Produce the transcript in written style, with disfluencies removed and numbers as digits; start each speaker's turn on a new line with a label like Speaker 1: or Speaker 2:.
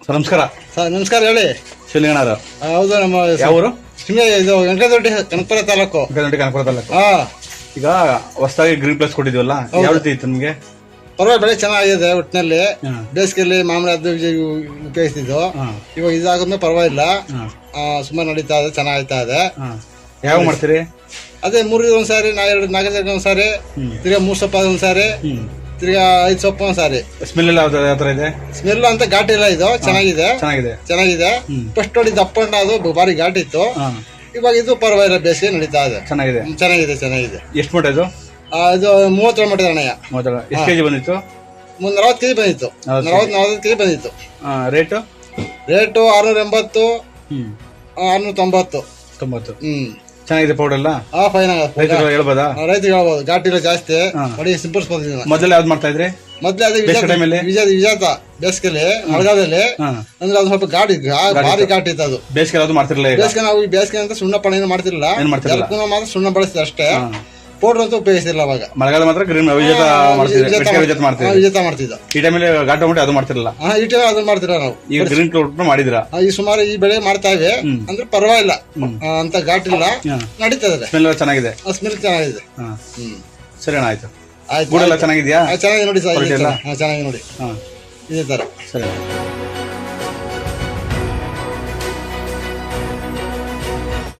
Speaker 1: Sir ನಮಸ್ಕಾರ.
Speaker 2: Sir ನಮಸ್ಕಾರ, ಹೇಳಿ.
Speaker 1: ಶಿವಲಿಂಗಣ್ಣರು.
Speaker 2: ಹೌದು, ನಮ್ಮ
Speaker 1: ಯಾವ ಊರು?
Speaker 2: ಇದು ವೆಂಕಟದೊಡ್ಡಿ, ಕನಕಪುರ ತಾಲೂಕು.
Speaker 1: ಕನಕಪುರ ತಾಲೂಕು.
Speaker 2: ಹಾ,
Speaker 1: ಈಗ ಹೊಸದಾಗಿ ಗ್ರೀನ್ ಪ್ಲಸ್ ಕೊಟ್ಟಿದ್ವಲ್ಲ, ಯಾವ ರೀತಿ ಇತ್ತು ನಿಮ್ಗೆ?
Speaker 2: ಪರವಾಗಿ ಬೆಳೆ ಚೆನ್ನಾಗಿದೆ. ಒಟ್ಟಿನಲ್ಲಿ ಬೇಸಿಗೆಯಲ್ಲಿ ಮಾಮೂಲಿ ಅದು ಉಪಯೋಗಿಸ್ತಿದ್ದು. ಇವಾಗ ಇದಾದ್ಮೇಲೆ ಪರವಾಗಿಲ್ಲ, ಸುಮ್ಮನೆ ನಡೀತಾ ಇದೆ, ಚೆನ್ನಾಗ್ತಾ ಇದೆ.
Speaker 1: ಯಾವ ಮಾಡ್ತೀರಿ?
Speaker 2: ಅದೇ 3 ದಿನ ಒಂದ್ಸಾರಿ, 2 ನಾಲ್ಕು ಒಂದ್ಸಾರಿ, ತಿರ್ಗಾ 3 ಸೊಪ್ಪು ಒಂದ್ಸಾರಿ, ತಿರ್ಗಾ 5 ಸೊಪ್ಪು ಒಂದ್ಸಾರಿ.
Speaker 1: ಸ್ಮೆಲ್ ಎಲ್ಲ ಯಾವ ತರ ಇದೆ?
Speaker 2: ಸ್ಮೆಲ್ ಅಂತ ಘಾಟಿ ಇಲ್ಲ, ಇದು ಚೆನ್ನಾಗಿದೆ. ಫಸ್ಟ್ ನೋಡಿ ದಪ್ಪಣ್ಣ ಅದು ಭಾರಿ ಘಾಟಿ ಇತ್ತು. ಇವಾಗ ಇದು ಪರವಾಗಿಲ್ಲ, ಬೇಸಿಗೆ ನಡೀತಾ ಇದೆ, ಚೆನ್ನಾಗಿದೆ.
Speaker 1: ಎಷ್ಟು ಮೂಟೆ ಇದು?
Speaker 2: ಇದು 30 ಮಟ್ಟ ಅಣ್ಣಯ್ಯ.
Speaker 1: ಎಷ್ಟು ಕೆಜಿ ಬಂದಿತ್ತು?
Speaker 2: 40 ಕೆಜಿ ಬಂದಿತ್ತು. 40 ಕೆಜಿ ಬಂದಿತ್ತು.
Speaker 1: ರೇಟು
Speaker 2: 680, 690.
Speaker 1: ಚೆನ್ನಾಗಿದೆ ಪೌಡರ್ ಎಲ್ಲ.
Speaker 2: ಫೈನ್
Speaker 1: ರೈತರು ಹೇಳ್ಬೋದಾ?
Speaker 2: ರೈತರಿಗೆ ಹೇಳ್ಬೋದು, ಘಾಟಿ ಇಲ್ಲ ಜಾಸ್ತಿ, ನೋಡಿ ಸಿಂಪಡಿಸ್ಬೋದು.
Speaker 1: ಮೊದಲು ಯಾವ್ದು ಮಾಡ್ತಾ ಇದ್ರಿ?
Speaker 2: ಮೊದ್ಲೇ ಅದೇ ವಿಜಾತ ಬೇಸಿಗೆಲಿ, ಮಳೆಗಾಲದಲ್ಲಿ ಅಂದ್ರೆ ಅದು ಸ್ವಲ್ಪ ಭಾರಿ ಘಾಟಿ ಇತ್ತು. ಅದು
Speaker 1: ಬೇಸಿಗೆ ಯಾವ್ದು ಮಾಡ್ತಿರ್ಲಿಲ್ಲ.
Speaker 2: ಬೇಸಿಗೆ ನಾವು ಬೇಸಿಗೆ ಅಂತ ಸುಣ್ಣ ಪಣ ಏನು ಮಾಡ್ತಿರ್ಲಿಲ್ಲ, ಮಾತ್ರ ಸುಣ್ಣ ಬಳಸ್ತೀವಿ ಅಷ್ಟೇ. ಪೌಡರ್ ಅಂತೂ ಉಪಯೋಗಿಸ್ತಿಲ್ಲ. ಅವಾಗ
Speaker 1: ಮಳೆಗಾಲ ಮಾತ್ರ ವಿಜೇತ
Speaker 2: ಮಾಡ್ತಿದ್ದ.
Speaker 1: ಈ ಟೈಮಲ್ಲಿ ಘಾಟ ಉಂಟು ಅದು ಮಾಡ್ತಿರಲ್ಲ.
Speaker 2: ಈ ಟೈಮ್ ಅದನ್ನ ಮಾಡ್ತಿರ ನಾವು.
Speaker 1: ಈಗ ಗ್ರೀನ್ ಟೊಮೆಟೊ ಮಾಡಿದ್ರ?
Speaker 2: ಈ ಸುಮಾರು ಈ ಬೆಳೆ ಮಾಡ್ತಾ ಇವೆ, ಅಂದ್ರೆ ಪರವಾಗಿಲ್ಲ, ಅಂತ ಘಾಟಿಲ್ಲ, ನಡೀತದೆ.
Speaker 1: ಸ್ಮೆಲ್ ಚೆನ್ನಾಗಿದೆ.
Speaker 2: ಸ್ಮೆಲ್ ಚೆನ್ನಾಗಿದೆ.
Speaker 1: ಸರಿ ಅಣ್ಣ, ಆಯ್ತು. ಗೂಡೆಲ್ಲ ಚೆನ್ನಾಗಿದ್ಯಾ?
Speaker 2: ಚೆನ್ನಾಗಿ ನೋಡಿ ಸರ್, ಚೆನ್ನಾಗಿ ನೋಡಿ ಇದೇ ತರ.
Speaker 1: ಸರಿ.